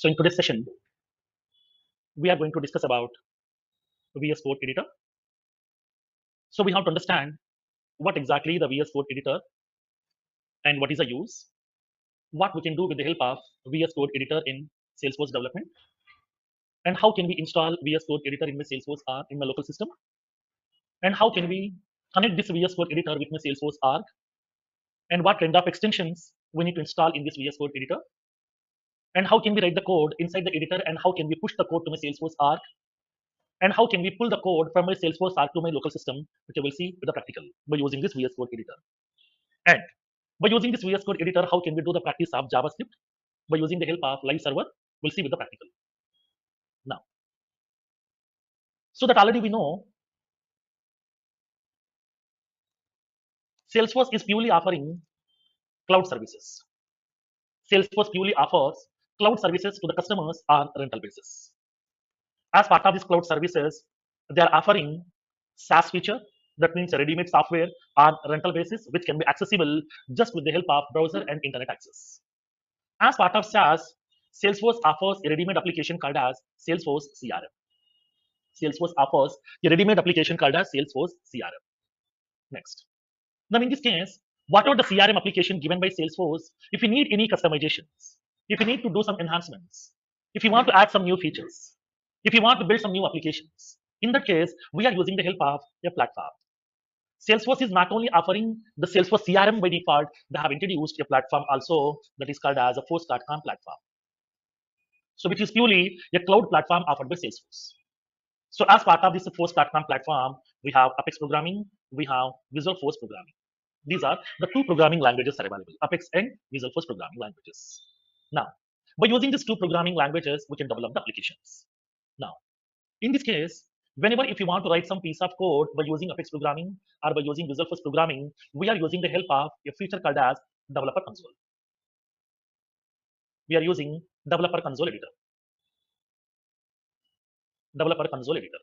So in today's session, we are going to discuss about VS Code editor. So we have to understand what exactly the VS Code editor and what is the use, what we can do with the help of VS Code editor in Salesforce development, and how can we install VS Code editor in my Salesforce or in my local system, and how can we connect this VS Code editor with my Salesforce org, and what kind of extensions we need to install in this VS Code editor, and how can we write the code inside the editor, and how can we push the code to my Salesforce org, and how can we pull the code from my Salesforce org to my local system, which I will see with the practical by using this VS Code editor. And by using this VS Code editor, how can we do the practice of JavaScript by using the help of live server? We'll see with the practical. Now, so that already we know, Salesforce is purely offering cloud services. Salesforce purely offers cloud services to the customers on rental basis. As part of these cloud services, they are offering SaaS feature, that means a ready-made software on rental basis, which can be accessible just with the help of browser and internet access. As part of SaaS, Salesforce offers a ready-made application called as Salesforce CRM. Salesforce offers a ready-made application called as Salesforce CRM. Next. Now, in this case, whatever the CRM application given by Salesforce, if you need any customizations, if you need to do some enhancements, if you want to add some new features, if you want to build some new applications, in that case, we are using the help of a platform. Salesforce is not only offering the Salesforce CRM by default, they have introduced a platform also that is called as a Force.com platform. So, which is purely a cloud platform offered by Salesforce. So, as part of this Force.com platform, we have Apex programming, we have Visual Force programming. These are the two programming languages that are available, Apex and Visual Force programming languages. Now, by using these two programming languages, we can develop the applications. Now, in this case, whenever if you want to write some piece of code by using Apex programming or by using Visual Force programming, we are using the help of a feature called as Developer Console. We are using Developer Console Editor. Developer Console Editor.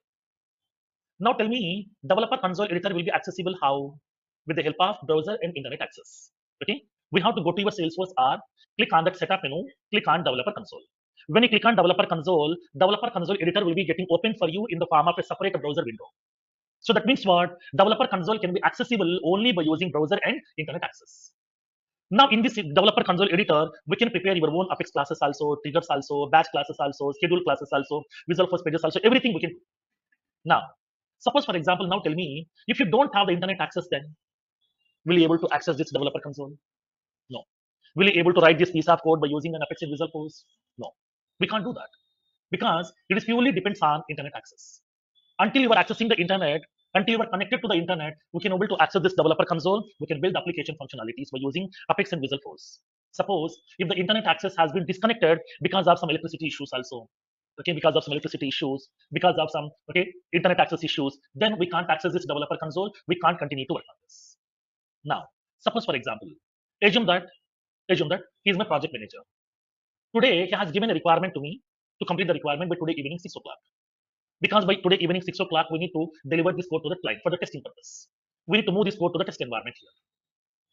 Now tell me, Developer Console Editor will be accessible how? With the help of browser and internet access. Okay, we have to go to your Salesforce R, click on that setup menu, click on Developer Console. When you click on Developer Console Editor will be getting open for you in the form of a separate browser window. So that means what? Developer Console can be accessible only by using browser and internet access. Now in this Developer Console Editor, we can prepare your own Apex classes also, triggers also, batch classes also, schedule classes also, Visual Force pages also, everything we can do. Now, suppose for example, now tell me, if you don't have the internet access, then will you able to access this Developer Console? No. Will you able to write this piece of code by using an Apex and Visual Force? No. We can't do that because it is purely depends on internet access. Until you are accessing the internet, until you are connected to the internet, we can able to access this Developer Console. We can build application functionalities by using Apex and Visual Force. Suppose if the internet access has been disconnected because of some electricity issues also, okay, because of some electricity issues, because of some internet access issues, then we can't access this Developer Console. We can't continue to work on this. Now, suppose for example, assume that he is my project manager. Today he has given a requirement to me to complete the requirement by today evening 6 o'clock. Because by today evening 6 o'clock, we need to deliver this code to the client for the testing purpose. We need to move this code to the test environment here.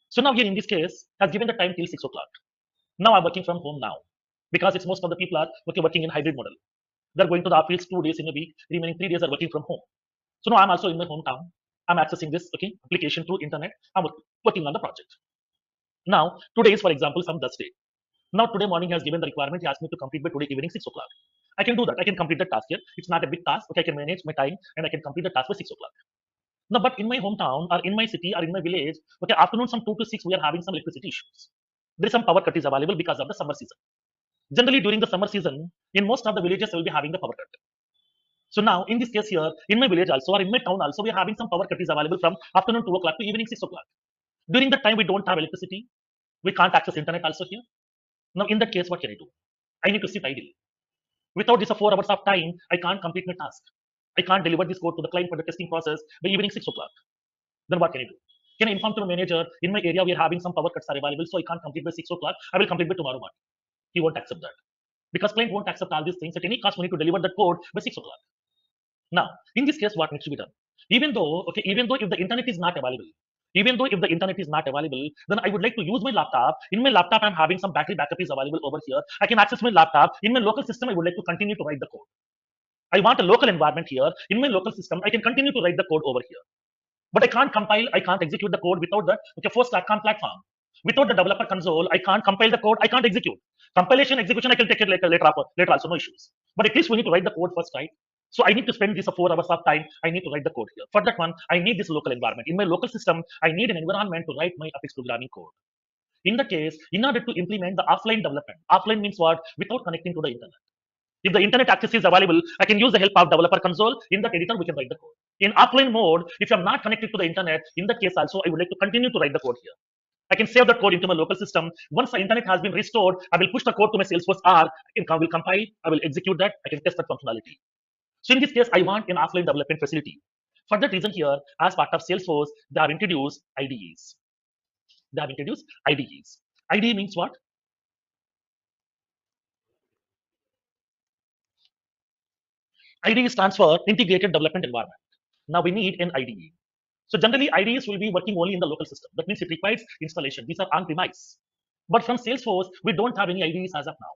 So now here in this case, has given the time till 6 o'clock. Now I'm working from home now because it's most of the people are working in hybrid model. They're going to the office 2 days in a week, remaining 3 days are working from home. So now I'm also in my hometown. I'm accessing this application through internet. I'm working on the project. Now today is for example some Thursday. Now today morning he has given the requirement. He asked me to complete by today evening 6 o'clock. I can do that. I can complete the task here. It's not a big task. Okay, I can manage my time and I can complete the task by 6 o'clock. Now, but in my hometown or in my city or in my village, okay, afternoon some 2 to 6 we are having some electricity issues. There is some power cut is available because of the summer season. Generally during the summer season, in most of the villages we will be having the power cut. So now in this case here, in my village also or in my town also, we are having some power cut is available from afternoon 2 o'clock to evening 6 o'clock. During that time we don't have electricity. We can't access internet also here. Now in that case, what can I do? I need to sit idle. Without this 4 hours of time, I can't complete my task. I can't deliver this code to the client for the testing process by evening 6 o'clock. Then what can I do? Can I inform to my manager, in my area we are having some power cuts are available, so I can't complete by 6 o'clock. I will complete by tomorrow morning. He won't accept that. Because client won't accept all these things. At any cost, we need to deliver that code by 6 o'clock. Now, in this case, what needs to be done? Even though if the internet is not available, Even though if the internet is not available, then I would like to use my laptop. In my laptop, I'm having some battery backup is available over here. I can access my laptop. In my local system, I would like to continue to write the code. I want a local environment here. In my local system, I can continue to write the code over here. But I can't compile, I can't execute the code without the first StatCon platform. Without the developer console, I can't compile the code, I can't execute. Compilation, execution, I can take it later also, no issues. But at least we need to write the code first, right? So I need to spend this 4 hours of time. I need to write the code here. For that one, I need this local environment. In my local system, I need an environment to write my Apex programming code. In the case, in order to implement the offline development, offline means what? Without connecting to the internet. If the internet access is available, I can use the help of developer console. In that editor, we can write the code. In offline mode, if I'm not connected to the internet, in that case also, I would like to continue to write the code here. I can save that code into my local system. Once the internet has been restored, I will push the code to my Salesforce R. I will compile, I will execute that, I can test that functionality. So in this case, I want an offline development facility. For that reason here, as part of Salesforce, they have introduced IDEs. They have introduced IDEs. IDE means what? IDE stands for Integrated Development Environment. Now we need an IDE. So generally, IDEs will be working only in the local system. That means it requires installation. These are on-premise. But from Salesforce, we don't have any IDEs as of now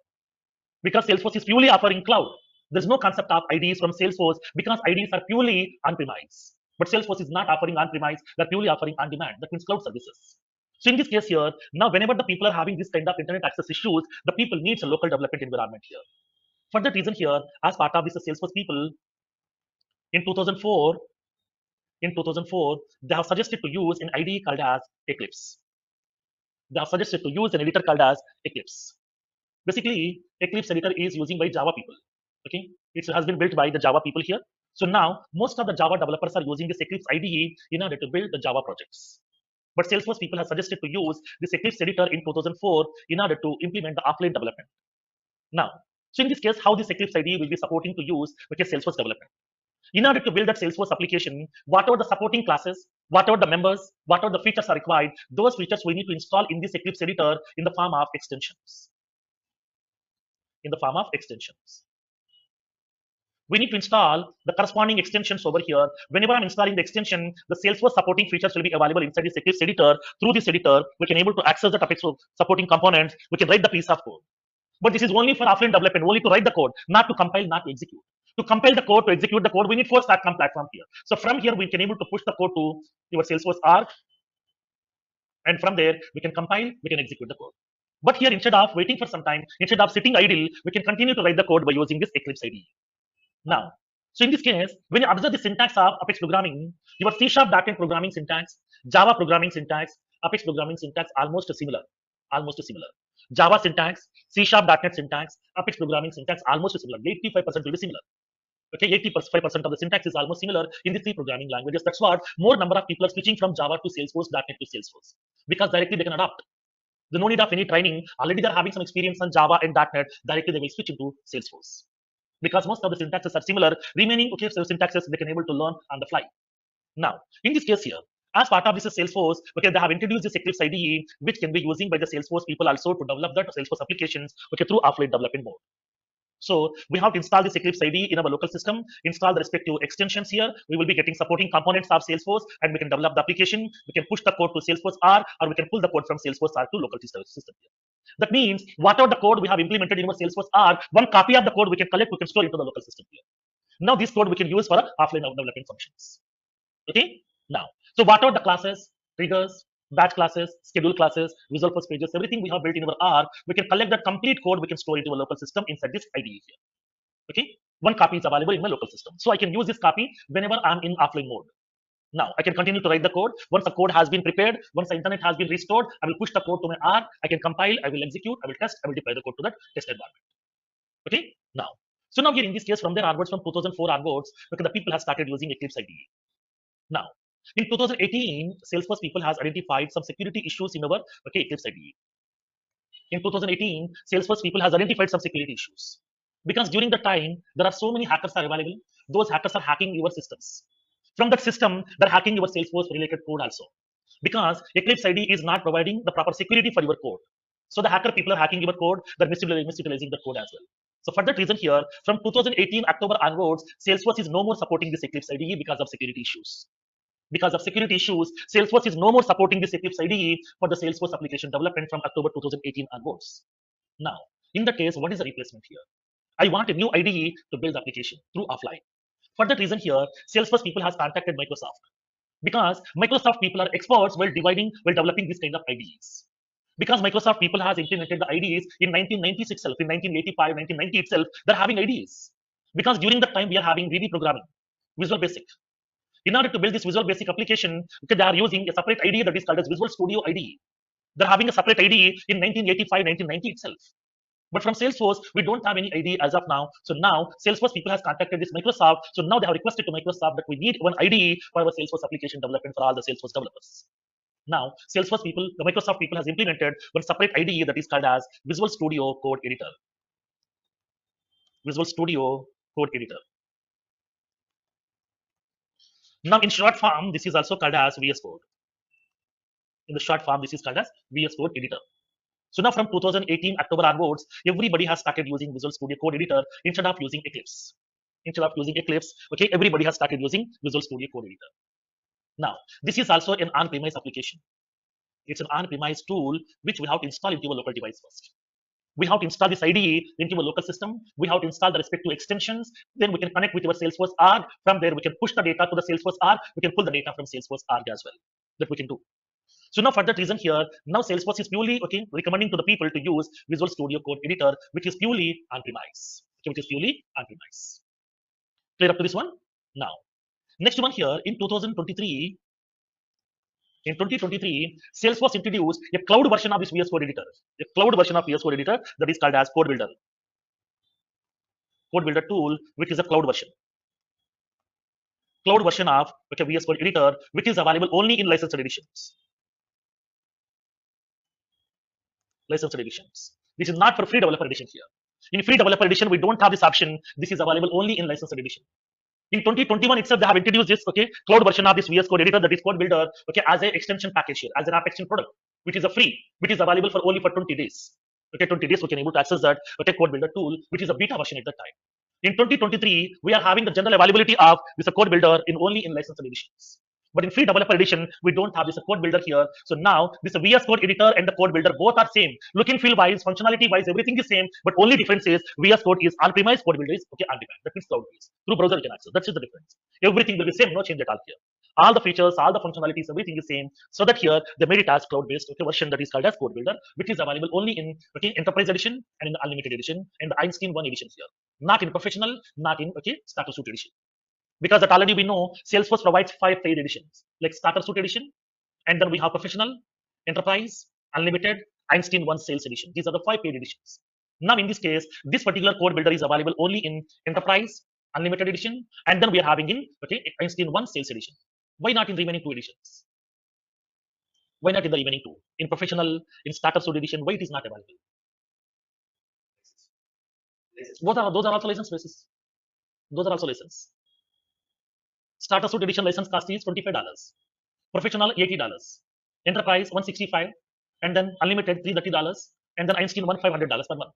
because Salesforce is purely offering cloud. There's no concept of IDEs from Salesforce because IDEs are purely on-premise. But Salesforce is not offering on-premise; they're purely offering on-demand. That means cloud services. So in this case here, now whenever the people are having this kind of internet access issues, the people needs a local development environment here. For that reason here, as part of this Salesforce people, in 2004, they have suggested to use an IDE called as Eclipse. They have suggested to use an editor called as Eclipse. Basically, Eclipse editor is using by Java people. Okay, it has been built by the Java people here. So now most of the Java developers are using this Eclipse IDE in order to build the Java projects. But Salesforce people have suggested to use this Eclipse editor in 2004 in order to implement the offline development. Now, so in this case, how this Eclipse IDE will be supporting to use Salesforce development. In order to build that Salesforce application, whatever the supporting classes, whatever the members, whatever the features are required, those features we need to install in this Eclipse editor in the form of extensions. In the form of extensions. We need to install the corresponding extensions over here. Whenever I'm installing the extension, the Salesforce supporting features will be available inside this Eclipse editor. Through this editor, we can able to access the topics of supporting components. We can write the piece of code. But this is only for offline development, only to write the code, not to compile, not to execute. To compile the code, to execute the code, we need full StatCon platform here. So from here, we can able to push the code to your Salesforce R. And from there, we can compile, we can execute the code. But here, instead of waiting for some time, instead of sitting idle, we can continue to write the code by using this Eclipse IDE. Now, so in this case, when you observe the syntax of Apex programming, your C# backend programming syntax, Java programming syntax, Apex programming syntax almost similar. Almost similar. Java syntax, C# .NET syntax, Apex programming syntax almost similar. 85% will be similar. Okay, 85% of the syntax is almost similar in the three programming languages. That's what more number of people are switching from Java to Salesforce, .NET to Salesforce, because directly they can adopt. There's no need of any training. Already they're having some experience on Java and .NET. Directly they will switch into Salesforce. Because most of the syntaxes are similar, remaining so syntaxes they can able to learn on the fly. Now, in this case here, as part of this Salesforce, okay, they have introduced this Eclipse IDE, which can be using by the Salesforce people also to develop that Salesforce applications, okay, through offline development mode. So we have to install this Eclipse IDE in our local system, install the respective extensions here. We will be getting supporting components of Salesforce, and we can develop the application. We can push the code to Salesforce R, or we can pull the code from Salesforce R to local system here. That means whatever the code we have implemented in our Salesforce R, one copy of the code we can collect, we can store into the local system here. Now this code we can use for offline development functions. Okay. Now, so what are the classes, triggers, batch classes, schedule classes, Visual Force pages, everything we have built in our R, we can collect that complete code, we can store into a local system inside this IDE here. Okay, one copy is available in my local system. So I can use this copy whenever I'm in offline mode. Now I can continue to write the code. Once the code has been prepared, once the internet has been restored, I will push the code to my R. I can compile, I will execute, I will test, I will deploy the code to that test environment. Okay, now. So now here in this case, from there onwards, from 2004 onwards, because the people have started using Eclipse IDE. Now, in 2018, Salesforce people has identified some security issues in our Eclipse IDE. In 2018, Salesforce people has identified some security issues because during the time there are so many hackers are available. Those hackers are hacking your systems. From that system, they're hacking your Salesforce related code also because Eclipse IDE is not providing the proper security for your code. So the hacker people are hacking your code. They're misutilizing the code as well. So for that reason here, from 2018 October onwards, Salesforce is no more supporting this Eclipse IDE because of security issues. because of security issues, Salesforce is no more supporting this Eclipse IDE for the Salesforce application development from October 2018 onwards. Now, in that case, what is the replacement here? I want a new IDE to build the application through offline. For that reason here, Salesforce people has contacted Microsoft because Microsoft people are experts while developing this kind of IDEs. Because Microsoft people has implemented the IDEs in 1996 itself, in 1985, 1990 itself, they're having IDEs. Because during that time we are having VB programming, Visual Basic. In order to build this Visual Basic application, okay, they are using a separate IDE that is called as Visual Studio IDE. They're having a separate IDE in 1985, 1990 itself. But from Salesforce, we don't have any IDE as of now. So now Salesforce people has contacted this Microsoft. So now they have requested to Microsoft that we need one IDE for our Salesforce application development for all the Salesforce developers. Now, Salesforce people, the Microsoft people has implemented one separate IDE that is called as Visual Studio Code Editor. Visual Studio Code Editor. Now, in short form, this is also called as VS Code. In the short form, this is called as VS Code Editor. So now from 2018 October onwards, everybody has started using Visual Studio Code Editor instead of using Eclipse. Instead of using Eclipse, okay, everybody has started using Visual Studio Code Editor. Now, this is also an on-premise application. It's an on-premise tool which we have to install into your local device first. We have to install this IDE into your local system. We have to install the respective extensions. Then we can connect with your Salesforce org. From there, we can push the data to the Salesforce org. We can pull the data from Salesforce org as well. That we can do. So now for that reason here, now Salesforce is purely recommending to the people to use Visual Studio Code Editor, which is purely on-premise. Okay, which is purely on-premise. Clear up to this one? Now, next one here in 2023. In 2023, Salesforce introduced a cloud version of this VS Code Editor. A cloud version of VS Code Editor that is called as Code Builder. Code Builder tool, which is a cloud version. Cloud version of VS Code Editor, which is available only in licensed editions. Licensed editions. This is not for free developer edition here. In free developer edition, we don't have this option. This is available only in licensed edition. In 2021 itself, they have introduced this cloud version of this VS Code Editor, that is Code Builder, as an extension package here, as an app extension product, which is a free, which is available for only for 20 days. 20 days we can able to access that Code Builder tool, which is a beta version at that time. In 2023, we are having the general availability of this Code Builder in only in licensed editions. But in free developer edition, we don't have this Code Builder here. So now this VS Code Editor and the Code Builder both are same. Look and feel wise, functionality wise, everything is same. But only difference is VS Code is on-premise, Code Builder is on-demand. That means cloud-based. Through browser you can access. That's the difference. Everything will be same, no change at all here. All the features, all the functionalities, everything is same. So that here they made it as cloud-based version that is called as Code Builder, which is available only in Enterprise Edition and in the Unlimited Edition and the Einstein 1 editions here. Not in Professional, not in Starter Suite Edition. Because that already we know Salesforce provides 5 paid editions like Starter Suite Edition, and then we have Professional, Enterprise, Unlimited, Einstein 1 Sales Edition. These are the 5 paid editions. Now in this case, this particular Code Builder is available only in Enterprise, Unlimited Edition, and then we are having in Einstein 1 Sales Edition. Why not in the remaining 2 editions? Why not in the remaining 2? In Professional, in Starter Suite Edition, why it is not available? Those are also license basis. Those are also license. Starter Suite Edition license cost is $25. Professional $80. Enterprise $165, and then Unlimited $330, and then Einstein $500 per month.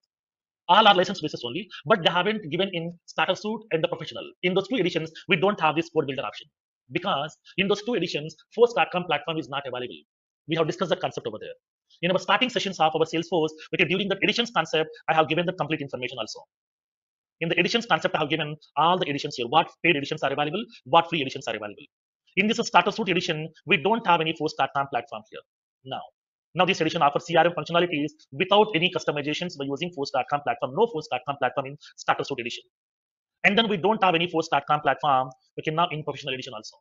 All are license basis only, but they haven't given in Starter Suite and the Professional. In those 2 editions, we don't have this Code Builder option because in those 2 editions, Force.com platform is not available. We have discussed that concept over there. In our starting sessions of our Salesforce, during the editions concept, I have given the complete information also. In the editions concept, I have given all the editions here, what paid editions are available, what free editions are available. In this Starter Suite edition, we don't have any Force.com platform here. Now this edition offers CRM functionalities without any customizations by using Force.com platform. No Force.com platform in Starter Suite edition. And then we don't have any Force.com platform now in Professional edition also.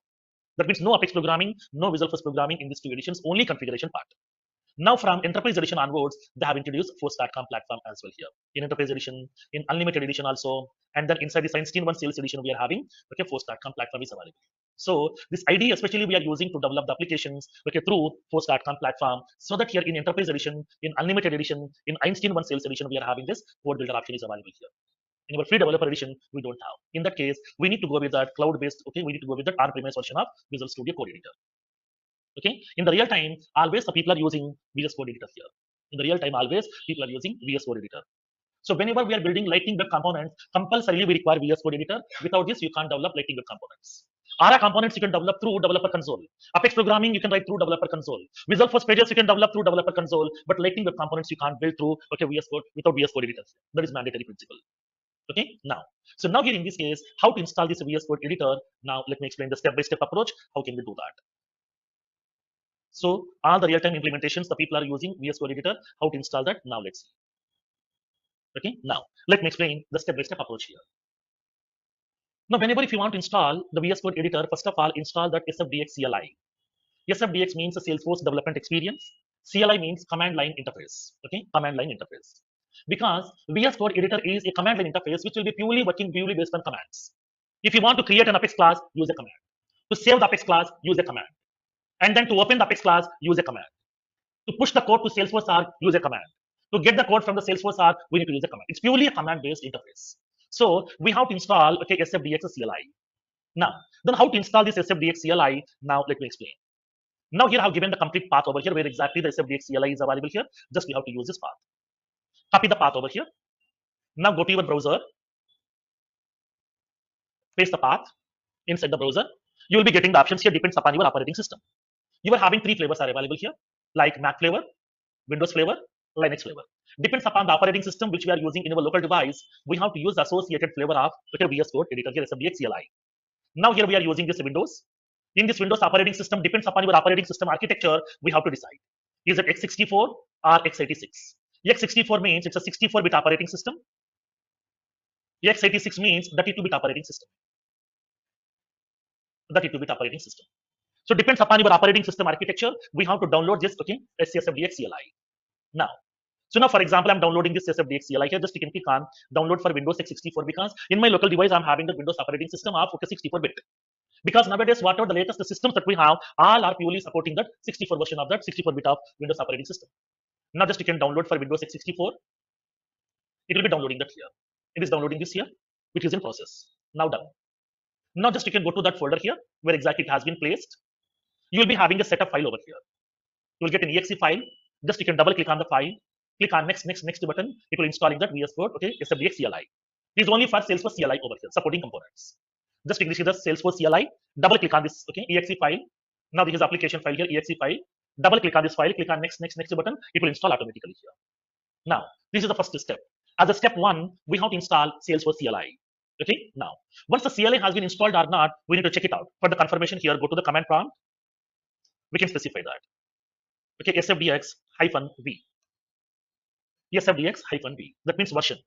That means no Apex programming, no Visual Force programming in these 2 editions, only configuration part. Now from Enterprise Edition onwards, they have introduced Force.com platform as well here. In Enterprise Edition, in Unlimited Edition also, and then inside the Einstein 1 Sales Edition, we are having Force.com platform is available. So this IDE especially we are using to develop the applications through Force.com platform, so that here in Enterprise Edition, in Unlimited Edition, in Einstein 1 Sales Edition, we are having this Code Builder option is available here. In our free developer edition, we don't have. In that case, we need to go with that cloud-based, we need to go with that on-premise version of Visual Studio Code Editor. In the real time, always the people are using VS Code Editor here. In the real time, always people are using VS Code Editor. So whenever we are building Lightning Web components, compulsorily we require VS Code Editor. Without this, you can't develop Lightning Web components. ARA components you can develop through developer console. Apex programming you can write through developer console. Visual Force pages you can develop through developer console, but Lightning Web components you can't build through VS Code without VS Code editor. That is mandatory principle. Okay, now, so now here in this case, how to install this VS Code editor? Now let me explain the step-by-step approach. How can we do that? So all the real-time implementations the people are using VS Code editor, how to install that? Now let's see. Okay, now let me explain the step-by-step approach here. Now, whenever if you want to install the VS Code editor, first of all, install that SFDX CLI. SFDX means the Salesforce Development Experience. CLI means command line interface. Okay, command line interface. Because VS Code editor is a command line interface which will be purely working purely based on commands. If you want to create an Apex class, use a command. To save the Apex class, use a command. And then to open the Apex class, use a command. To push the code to Salesforce R, use a command. To get the code from the Salesforce R, we need to use a command. It's purely a command-based interface. So we have to install SFDX CLI. Now, then how to install this SFDX CLI? Now let me explain. Now here I have given the complete path over here where exactly the SFDX CLI is available here. Just we have to use this path. Copy the path over here. Now go to your browser. Paste the path inside the browser. You will be getting the options here depends upon your operating system. You are having 3 flavors are available here, like Mac flavor, Windows flavor, Linux flavor. Depends upon the operating system which we are using in our local device. We have to use the associated flavor of VS Code editor here, SFDX CLI. Now here we are using this Windows. In this Windows operating system, depends upon your operating system architecture, we have to decide. Is it x64 or x86? x64 means it's a 64-bit operating system. x86 means 32-bit operating system. 32-bit operating system. So depends upon your operating system architecture, we have to download this, SFDX CLI. Now, so now for example, I'm downloading this SFDX CLI here. Just you can click on download for Windows x64 because in my local device, I'm having the Windows operating system of 64-bit. Because nowadays, whatever the latest systems that we have, all are purely supporting that 64 version of that 64-bit of Windows operating system. Now just you can download for Windows x64. It will be downloading that here. It is downloading this here, which is in process. Now done. Now just you can go to that folder here where exactly it has been placed. You will be having a setup file over here. You will get an exe file. Just you can double click on the file. Click on next button. It will install in that VS Code, SFDX CLI. It is only for Salesforce CLI over here, supporting components. Just click the Salesforce CLI. Double click on this, exe file. Now this is application file here, exe file. Double click on this file. Click on next button. It will install automatically here. Now this is the first step. As a step 1, we have to install Salesforce CLI. Okay. Now once the CLI has been installed or not, we need to check it out. For the confirmation here, go to the command prompt. We can specify that. Okay, SFDX-V. SFDX-V. That means version.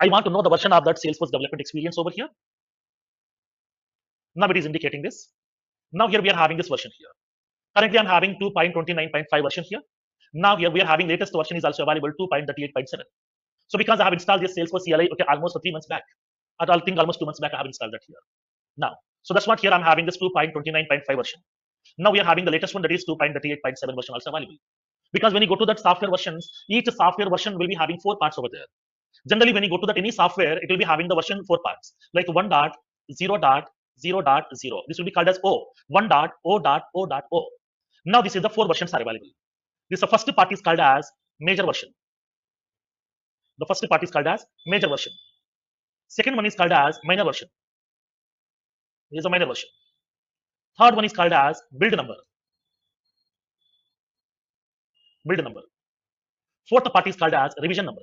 I want to know the version of that Salesforce development experience over here. Now it is indicating this. Now here we are having this version here. Currently I'm having 2.29.5 version here. Now here we are having latest version is also available 2.38.7. So because I have installed this Salesforce CLI, almost for 3 months back. I think almost 2 months back I have installed that here. Now, so that's what here I'm having this 2.29.5 version. Now we are having the latest one that is 2.38.7 version also available. Because when you go to that software versions, each software version will be having 4 parts over there. Generally, when you go to that any software, it will be having the version 4 parts, like 1.0.0.0. This will be called as O. 1.0.0.0. Now this is the 4 versions are available. This the first part is called as major version. The first part is called as major version. Second one is called as minor version. This is a minor version. Third one is called as build number. Build number. Fourth part is called as revision number.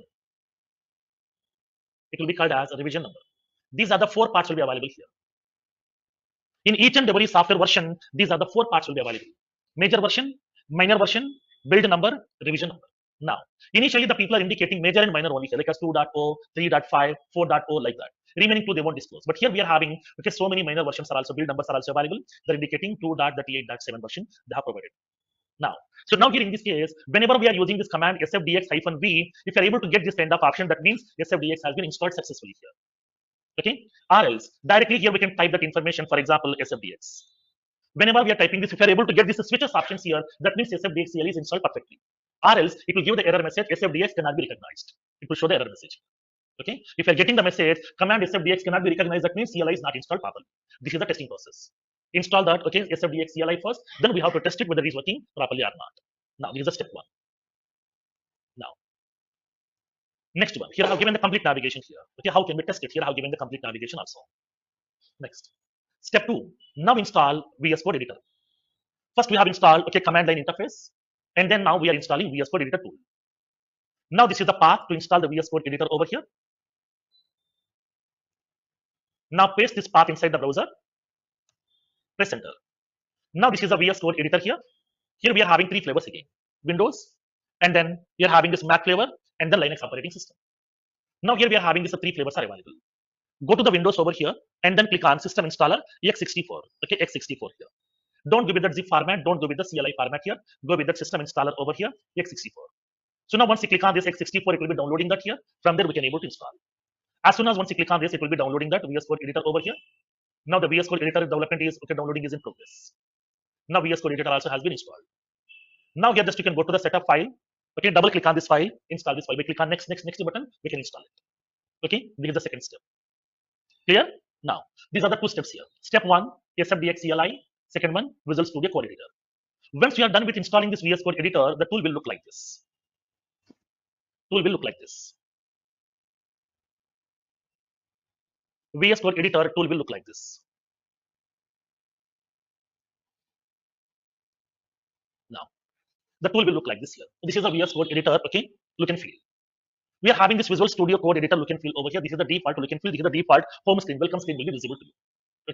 It will be called as a revision number. These are the 4 parts will be available here. In each and every software version, these are the 4 parts will be available. Major version, minor version, build number, revision number. Now, initially the people are indicating major and minor only here, like as 2.0, 3.5, 4.0, like that. Remaining 2 they won't disclose. But here we are having so many minor versions are also build numbers are also available. They're indicating 2.38.7 version they have provided. Now, so now here in this case, whenever we are using this command SFDX-V, if you're able to get this kind of option, that means SFDX has been installed successfully here. Okay, or else directly here we can type that information, for example, SFDX. Whenever we are typing this, if you're able to get this switches options here, that means SFDX CLI is installed perfectly. Or else it will give the error message SFDX cannot be recognized. It will show the error message. Okay, if you're getting the message command SFDX cannot be recognized, that means CLI is not installed properly. This is the testing process. Install that, SFDX CLI first, then we have to test it whether it is working properly or not. Now, this is a step 1. Now, next one. Here I have given the complete navigation here. Okay, how can we test it? Here I have given the complete navigation also. Next. Step 2, now install VS Code Editor. First we have installed command line interface, and then now we are installing VS Code Editor tool. Now this is the path to install the VS Code Editor over here. Now paste this path inside the browser, press enter. Now this is the VS Code Editor here. Here we are having three flavors again, Windows, and then we are having this Mac flavor, and the Linux operating system. Now here we are having these three flavors are available. Go to the Windows over here, and then click on System Installer x64, x64 here. Don't go with the zip format, don't go with the CLI format here, go with the System Installer over here, x64. So now once you click on this x64, it will be downloading that here. From there we can able to install. As soon as once you click on this, it will be downloading that VS Code Editor over here. Now the VS Code Editor development is downloading is in progress. Now VS Code Editor also has been installed. Now here just you can go to the setup file. Double click on this file, install this file. We click on next button, we can install it. This is the second step. Clear? Now these are the two steps here. Step 1, SFDX CLI. Second one, Visual Studio Code Editor. Once we are done with installing this VS Code Editor, the tool will look like this. VS Code Editor tool will look like this. Now, the tool will look like this here. This is a VS Code Editor, look and feel. We are having this Visual Studio Code Editor look and feel over here. This is the default look and feel. This is the default home screen. Welcome screen will be visible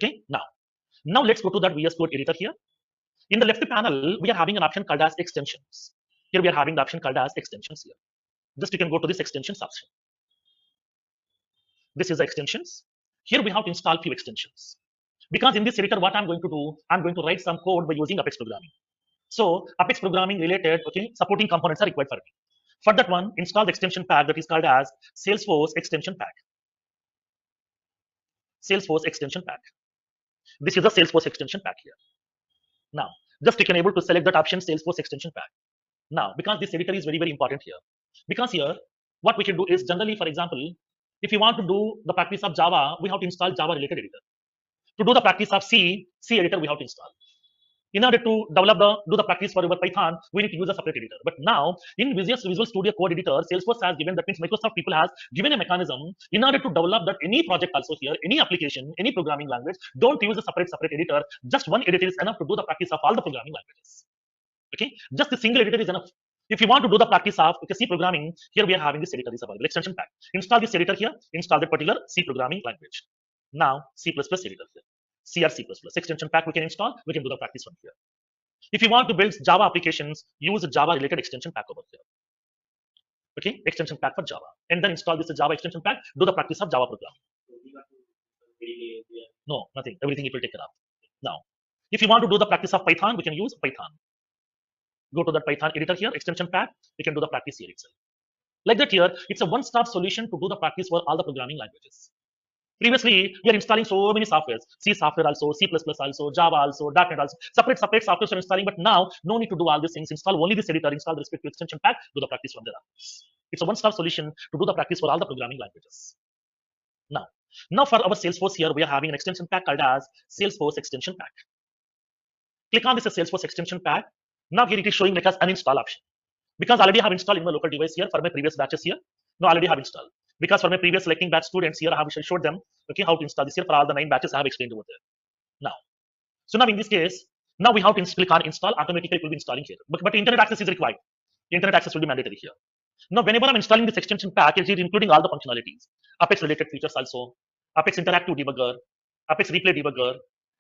to you. Now let's go to that VS Code Editor here. In the left panel, we are having an option called as extensions. Here we are having the option called as extensions here. Just you can go to this extensions option. This is the extensions. Here we have to install few extensions. Because in this editor, what I'm going to do, I'm going to write some code by using Apex programming. So Apex programming related, supporting components are required for me. For that one, install the extension pack that is called as Salesforce extension pack. Salesforce extension pack. This is the Salesforce extension pack here. Now, just you can able to select that option Salesforce extension pack. Now, because this editor is very, very important here. Because here, what we should do is generally, for example, if you want to do the practice of Java, we have to install Java related editor. To do the practice of C editor, we have to install. In order to do the practice for your Python, we need to use a separate editor. But now, in Visual Studio Code Editor, Salesforce has given, that means Microsoft people has given a mechanism in order to develop that any project also here, any application, any programming language, don't use a separate editor. Just one editor is enough to do the practice of all the programming languages. Just a single editor is enough. If you want to do the practice of C programming, here we are having this editor is available, extension pack. Install this editor here, install that particular C programming language. Now, C++ editor here. C or C++ extension pack we can install, we can do the practice from here. If you want to build Java applications, use a Java related extension pack over here. Extension pack for Java. And then install this Java extension pack, do the practice of Java programming. No, nothing. Everything it will take care of. Now, if you want to do the practice of Python, we can use Python. Go to the Python editor here, extension pack, we can do the practice here itself. Like that here, it's a one-stop solution to do the practice for all the programming languages. Previously, we are installing so many softwares, C software also, C++ also, Java also, .NET also, separate softwares are installing, but now no need to do all these things. Install only this editor, install the respective extension pack, do the practice from there. It's a one-stop solution to do the practice for all the programming languages. Now for our Salesforce here, we are having an extension pack called as Salesforce extension pack. Click on this Salesforce extension pack. Now here it is showing like as uninstall option. Because already I have installed in my local device here for my previous batches here. No, already have installed. Because for my previous selecting batch students here, I have showed them how to install this here for all the 9 batches I have explained over there. So now in this case, now we have to click on install, automatically it will be installing here. But internet access is required. Internet access will be mandatory here. Now whenever I'm installing this extension pack, it is including all the functionalities, Apex related features also, Apex interactive debugger, Apex replay debugger,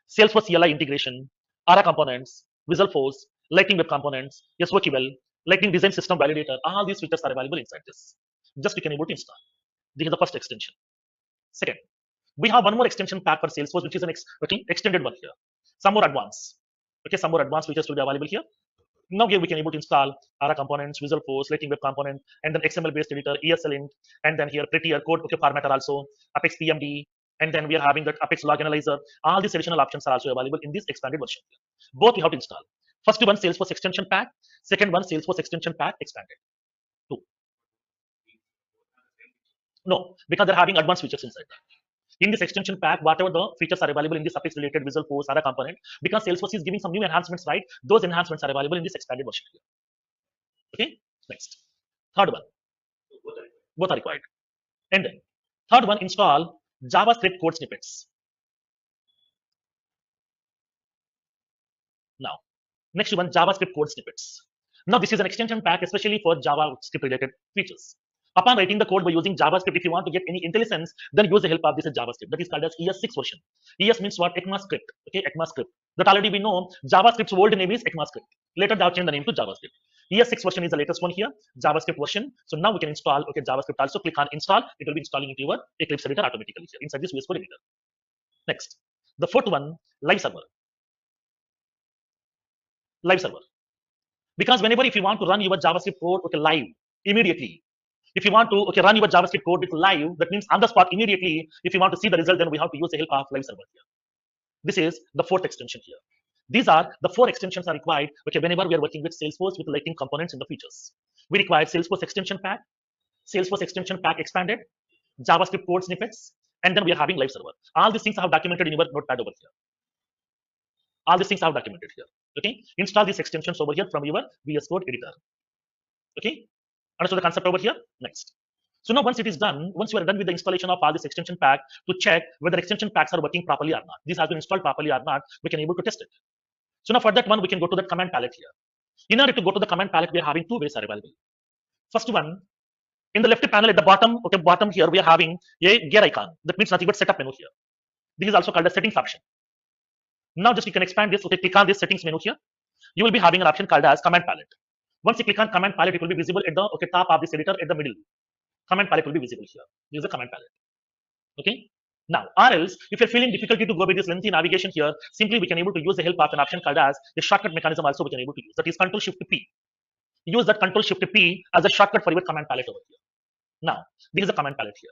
Salesforce CLI integration, ARA components, Visualforce, Lightning Web Components, SOQL, Lightning Design System Validator, all these features are available inside this. Just you can able to install. This is the first extension. Second, we have one more extension pack for Salesforce, which is an extended one here. Some more advanced. Some more advanced features will be available here. Now here we can able to install ARA components, Visualforce, Lightning Web Component, and then XML based editor, ESLint, and then here prettier code formatter also, Apex PMD, and then we are having that Apex log analyzer. All these additional options are also available in this expanded version. Both we have to install. First one Salesforce extension pack, second one Salesforce extension pack expanded. Two. No, because they're having advanced features inside that. In this extension pack, whatever the features are available in this Apex related Visualforce ARA component, because Salesforce is giving some new enhancements, right? Those enhancements are available in this expanded version here. Next. Third one. Both are required. And then third one, install JavaScript code snippets. Next one, JavaScript code snippets. Now this is an extension pack especially for JavaScript related features. Upon writing the code by using JavaScript, if you want to get any IntelliSense, then use the help of this JavaScript. That is called as ES6 version. ES means what? ECMAScript. Okay, ECMAScript. That already we know. JavaScript's old name is ECMAScript. Later they have changed the name to JavaScript. ES6 version is the latest one here, JavaScript version. So now we can install JavaScript also. Click on install. It will be installing into your Eclipse editor automatically here inside this VS Code editor. Next, the fourth one, live server. Live server. Because whenever if you want to run your JavaScript code live immediately, if you want to run your JavaScript code with live, that means on the spot immediately. If you want to see the result, then we have to use the help of live server here. This is the fourth extension here. These are the 4 extensions are required whenever we are working with Salesforce with Lightning components in the features. We require Salesforce extension pack, Salesforce extension pack expanded, JavaScript code snippets, and then we are having live server. All these things I have documented in your notepad over here. All these things I have documented here. Okay, install these extensions over here from your VS Code editor. Okay, understood the concept over here? Next. So now once it is done, once you are done with the installation of all this extension pack, to check whether extension packs are working properly or not, this has been installed properly or not, we can able to test it. So now for that one, we can go to the command palette here. In order to go to the command palette, we are having 2 ways are available. First one, in the left panel at the bottom, bottom here, we are having a gear icon. That means nothing but setup menu here. This is also called a settings option. Now just you can expand this. Click on this settings menu here. You will be having an option called as command palette. Once you click on command palette, it will be visible at the top of this editor at the middle. Command palette will be visible here. This is the command palette. Okay. Now, or else, if you're feeling difficulty to go with this lengthy navigation here, simply we can able to use the help of an option called as the shortcut mechanism also we can able to use. That is Control Shift P. Use that Control Shift P as a shortcut for your command palette over here. Now, this is the command palette here.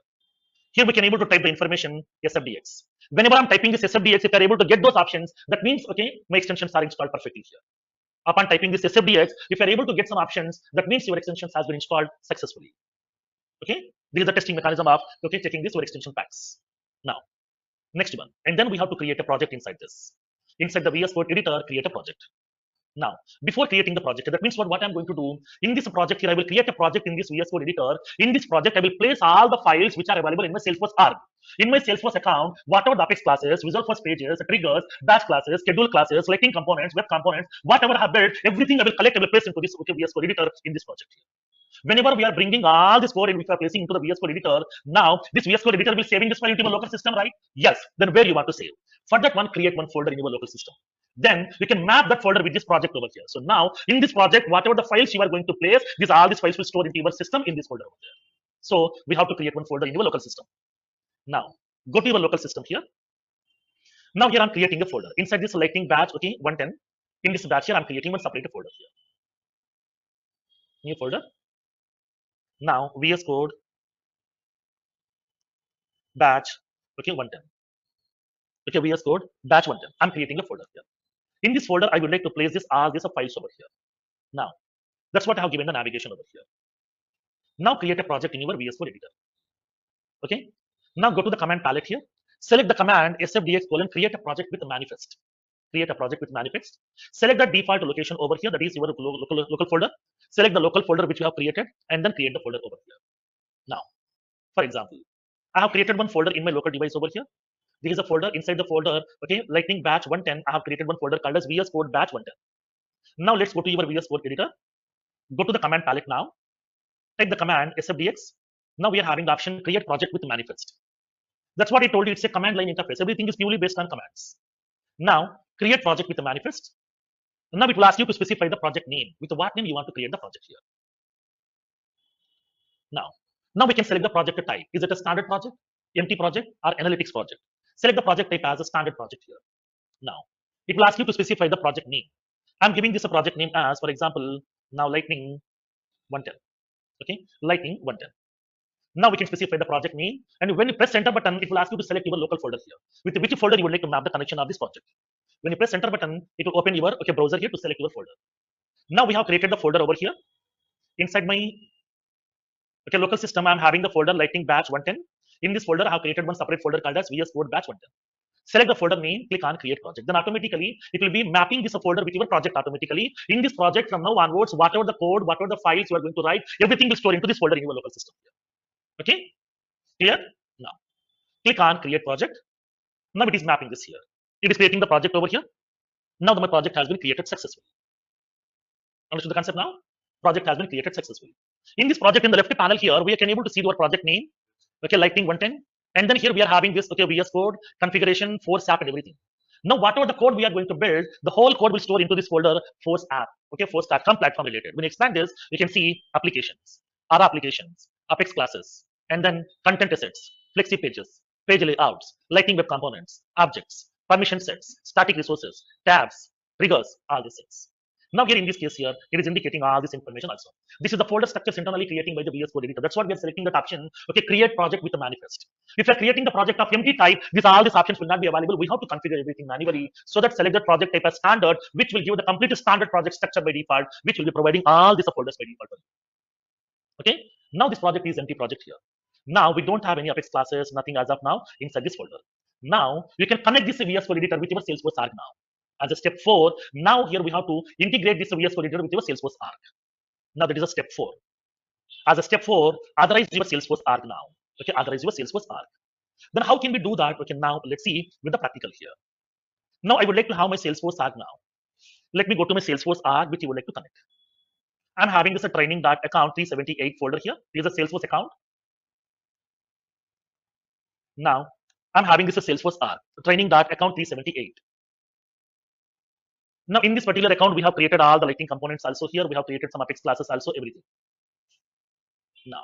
Here we can able to type the information SFDX. Whenever I'm typing this SFDX, if you're able to get those options, that means my extensions are installed perfectly here. Upon typing this SFDX, if you're able to get some options, that means your extensions has been installed successfully. Okay, this is the testing mechanism of checking this your extension packs. Now, next one, and then we have to create a project inside this. Inside the VS Code editor, create a project. Now, before creating the project, that means what I'm going to do in this project here, I will create a project in this VS Code editor. In this project, I will place all the files which are available in my Salesforce org. In my Salesforce account, whatever the Apex classes, Visual Force pages, triggers, batch classes, schedule classes, Lightning components, web components, whatever I have built, everything I will collect, I will place into this VS Code editor in this project here. Whenever we are bringing all this code and we are placing into the VS Code editor, now this VS Code editor will saving this file into your local system, right? Yes. Then where you want to save? For that one, create one folder in your local system. Then we can map that folder with this project over here. So now in this project, whatever the files you are going to place, all these files will store into your system in this folder over there. So we have to create one folder in your local system. Now go to your local system here. Now here I'm creating a folder inside this Lightning batch. 110. In this batch here, I'm creating one separate folder here. New folder. Now VS Code batch 110. VS Code batch 110. I'm creating a folder here. In this folder, I would like to place all these files over here. Now that's what I have given the navigation over here. Now create a project in your VS Code editor. Okay. Now go to the command palette here. Select the command SFDX : create a project with manifest. Create a project with manifest. Select the default location over here. That is your local folder. Select the local folder which you have created and then create the folder over here. Now, for example, I have created one folder in my local device over here. This is a folder. Inside the folder, Lightning batch 110. I have created one folder called as VS Code batch 110. Now let's go to your VS Code editor. Go to the command palette now. Type the command SFDX. Now we are having the option create project with manifest. That's what I told you. It's a command line interface. Everything is purely based on commands. Now create project with a manifest. Now it will ask you to specify the project name. With what name you want to create the project here. Now we can select the project type. Is it a standard project, empty project, or analytics project? Select the project type as a standard project here. Now it will ask you to specify the project name. I'm giving this a project name as, for example, now Lightning 110. Lightning 110. Now we can specify the project name, and when you press enter button, it will ask you to select your local folder here. With which folder you would like to map the connection of this project. When you press enter button, it will open your browser here to select your folder. Now we have created the folder over here. Inside my local system, I'm having the folder Lightning batch 110. In this folder, I have created one separate folder called as VS Code batch 110. Select the folder name, click on create project. Then automatically it will be mapping this folder with your project automatically. In this project, from now onwards, whatever the code, whatever the files you are going to write, everything will store into this folder in your local system. Okay, clear? Now click on create project. Now it is mapping this here. It is creating the project over here. Now my project has been created successfully. Understood the concept now? Project has been created successfully. In this project, in the left panel here, we can able to see our project name, okay, Lighting 110. And then here we are having this, okay, VS Code, configuration, Force app and everything. Now, whatever the code we are going to build, the whole code will store into this folder, Force app, okay, Force platform related. When you expand this, you can see applications, our applications, Apex classes, and then content assets, flexi pages, page layouts, Lightning web components, objects, permission sets, static resources, tabs, triggers, all these things. Now here in this case here, it is indicating all this information also. This is the folder structures internally creating by the VS Code editor. That's what we are selecting that option. Okay, create project with a manifest. If you're creating the project of empty type, all these options will not be available. We have to configure everything manually so that select the project type as standard, which will give the complete standard project structure by default, which will be providing all these folders by default. Okay, now this project is empty project here. Now we don't have any Apex classes, nothing as of now inside this folder. Now you can connect this VS Code editor with your Salesforce arc now. As a step 4, now here we have to integrate this VS Code editor with your Salesforce arc. Now that is a step 4. As a step 4, authorize your Salesforce arc now. Okay, authorize your Salesforce arc. Then how can we do that? Okay, now let's see with the practical here. Now I would like to have my Salesforce arc now. Let me go to my Salesforce arc which you would like to connect. I'm having this a training.account 378 folder here. Here's a Salesforce account. Now I'm having this a Salesforce arc, training.account 378. Now in this particular account, we have created all the Lightning components also here. We have created some Apex classes also, everything. Now,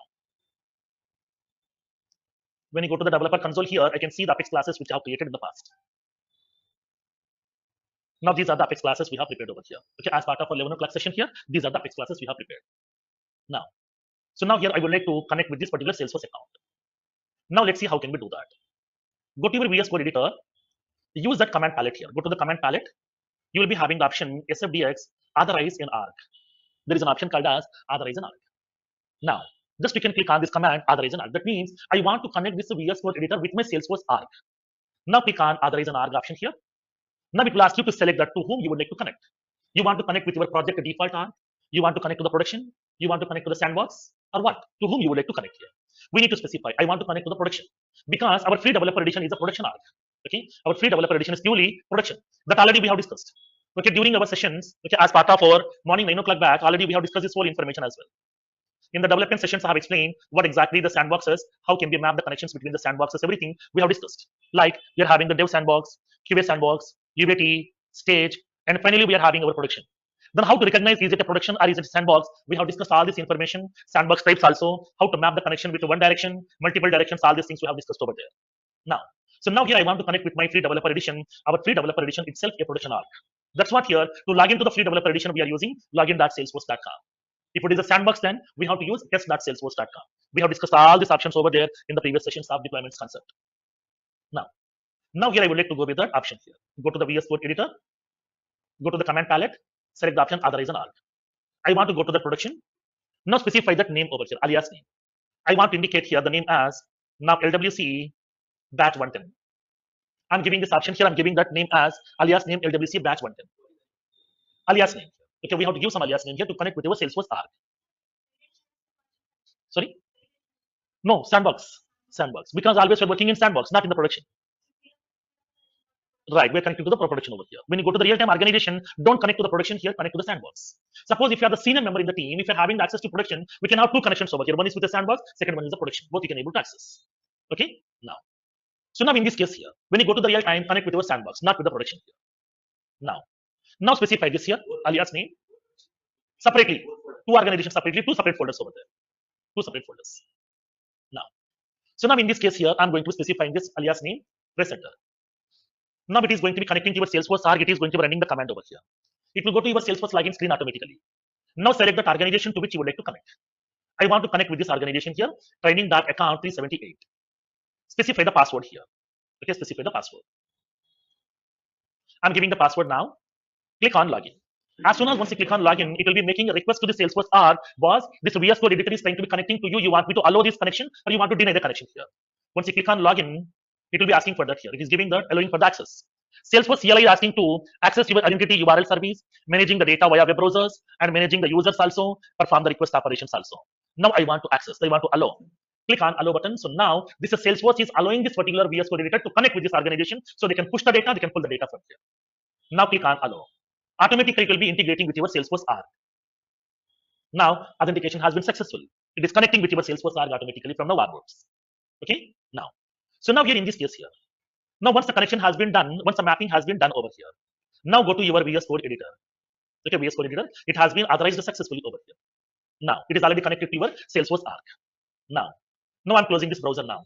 when you go to the developer console here, I can see the Apex classes which I have created in the past. Now these are the Apex classes we have prepared over here. Okay, as part of our 11 o'clock session here, these are the Apex classes we have prepared. Now, so now here I would like to connect with this particular Salesforce account. Now let's see how can we do that. Go to your VS Code editor, use that command palette here. Go to the command palette. You will be having the option SFDX, authorize in arc. There is an option called as authorize in arc. Now, just you can click on this command, authorize in arc. That means I want to connect this VS Code editor with my Salesforce arc. Now click on authorize in arc option here. Now it will ask you to select that to whom you would like to connect. You want to connect with your project default arc. You want to connect to the production. You want to connect to the sandbox, or what? To whom you would like to connect here. We need to specify. I want to connect to the production because our free developer edition is a production arc. Okay, our free developer edition is purely production. That already we have discussed. Okay, during our sessions, okay, as part of our morning 9 o'clock back, already we have discussed this whole information as well. In the development sessions, I have explained what exactly the sandboxes, how can we map the connections between the sandboxes, everything we have discussed. Like we are having the dev sandbox, QA sandbox, UAT, stage, and finally we are having our production. Then how to recognize is it a production or is it a sandbox? We have discussed all this information, sandbox types also, how to map the connection with one direction, multiple directions, all these things we have discussed over there. Now, so now here I want to connect with my free developer edition. Our free developer edition itself a production arc. That's what here, to log into the free developer edition, we are using login.salesforce.com. If it is a sandbox, then we have to use test.salesforce.com. We have discussed all these options over there in the previous sessions of deployments concept. Now here I would like to go with that option here. Go to the VS Code editor, go to the command palette, select the option authorize an arc. I want to go to the production. Now specify that name over here, alias name. I want to indicate here the name as now LWC batch 110. I'm giving this option here. I'm giving that name as alias name LWC batch 110. Alias name. Okay, we have to give some alias name here to connect with your Salesforce arc. Sorry? No, sandbox. Sandbox. Because always we're working in sandbox, not in the production. Right, we're connecting to the production over here. When you go to the real-time organization, don't connect to the production here, connect to the sandbox. Suppose if you are the senior member in the team, if you're having access to production, we can have two connections over here. One is with the sandbox, second one is the production. Both you can able to access. Okay, now. So now in this case here, when you go to the real-time, connect with your sandbox, not with the production here. Now specify this here, alias name, separately, two organizations separately, two separate folders over there. Two separate folders. Now. So now in this case here, I'm going to specify this alias name, press enter. Now it is going to be connecting to your Salesforce arc. It is going to be running the command over here. It will go to your Salesforce login screen automatically. Now select that organization to which you would like to connect. I want to connect with this organization here, training.account 378. Specify the password here. Okay, specify the password. I'm giving the password now. Click on login. As soon as once you click on login, it will be making a request to the Salesforce arc. Boss, this VS Code editor is trying to be connecting to you. You want me to allow this connection or you want to deny the connection here? Once you click on login, it will be asking for that here. It is giving that, allowing for the access. Salesforce CLI is asking to access your identity URL service, managing the data via web browsers, and managing the users also, perform the request operations also. Now I want to access, I want to allow. Click on allow button. So now this is Salesforce is allowing this particular VS Code editor to connect with this organization so they can push the data, they can pull the data from here. Now click on allow. Automatically it will be integrating with your Salesforce arc. Now authentication has been successful. It is connecting with your Salesforce org automatically from now onwards. Okay. Now, so now here in this case here, now once the connection has been done, once the mapping has been done over here, now go to your VS Code editor. Okay, VS Code editor, it has been authorized successfully over here. Now it is already connected to your Salesforce org. Now I'm closing this browser now.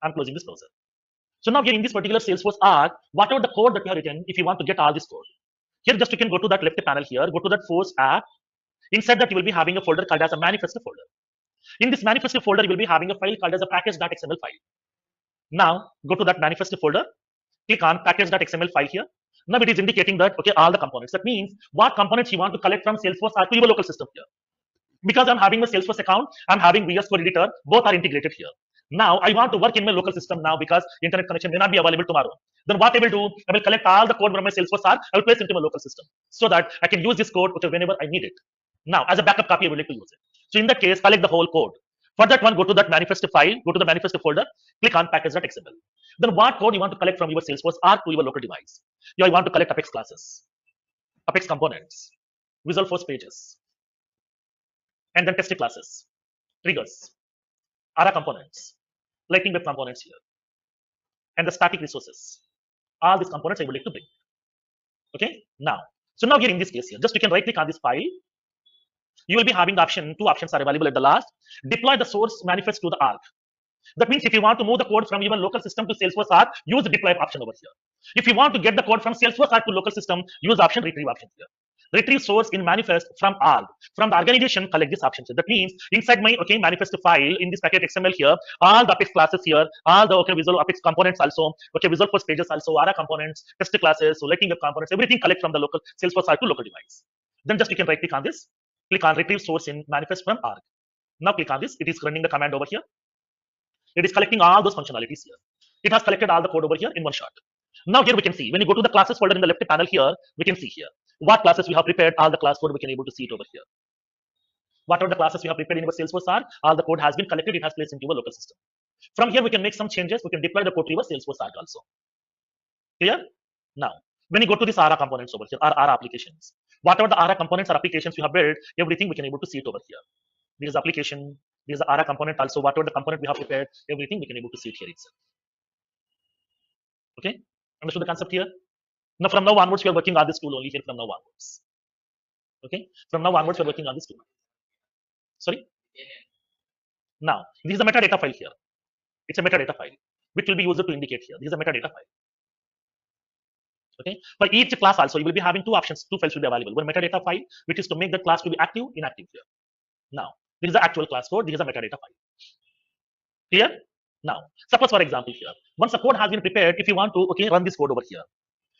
I'm closing this browser. So now here in this particular Salesforce org, whatever the code that you have written, if you want to get all this code, here just you can go to that left panel here, go to that Force app. Inside that you will be having a folder called as a manifesto folder. In this manifesto folder, you will be having a file called as a package.xml file. Now go to that manifesto folder, click on package.xml file here. Now it is indicating that, okay, all the components. That means what components you want to collect from Salesforce are to your local system here. Because I'm having a Salesforce account, I'm having VS Code editor, both are integrated here. Now I want to work in my local system now because internet connection may not be available tomorrow. Then what I will do, I will collect all the code from my Salesforce org, I will place it into my local system so that I can use this code whenever I need it. Now, as a backup copy, I would like to use it. So in that case, collect the whole code. For that one, go to that manifesto file, go to the manifesto folder, click on package.xml. Then what code you want to collect from your Salesforce org to your local device? You want to collect Apex classes, Apex components, Visual Force pages, and then test classes, triggers, ARA components, Lightning Web components here, and the static resources. All these components I would like to bring. Okay, so now here in this case here, just you can right click on this file. You will be having the option, two options are available at the last. Deploy the source manifest to the org. That means if you want to move the code from your local system to Salesforce org, use the deploy option over here. If you want to get the code from Salesforce org to local system, use the option retrieve option here. Retrieve source in manifest from org. From the organization, collect this option. So that means inside my manifest file in this packet XML here, all the Apex classes here, all the Visual Apex components also, Visual Force pages also, ARA components, test classes, so Lightning Web components, everything collect from the local Salesforce org to local device. Then just you can right click on this, click on retrieve source in manifest from org. Now click on this, it is running the command over here. It is collecting all those functionalities here. It has collected all the code over here in one shot. Now here we can see, when you go to the classes folder in the left panel here, we can see here what classes we have prepared, all the class code we can able to see it over here. Whatever the classes we have prepared in our Salesforce are, all the code has been collected, it has placed into our local system. From here we can make some changes, we can deploy the code to our Salesforce org also. Clear? Now, when you go to this ARA components over here, or ARA applications, whatever the ARA components or applications you have built, everything we can able to see it over here. There is application, there is the ARA component also, whatever the component we have prepared, everything we can able to see it here itself. Okay, understood the concept here? Now from now onwards, we are working on this tool only here from now onwards. Okay, from now onwards, we are working on this tool. Sorry? Now, this is a metadata file here. It's a metadata file, which will be used to indicate here. This is a metadata file. Okay, for each class also, you will be having two options, two files will be available. One metadata file, which is to make the class to be active, inactive here. Now, this is the actual class code, this is a metadata file. Clear? Now, suppose for example here, once the code has been prepared, if you want to run this code over here.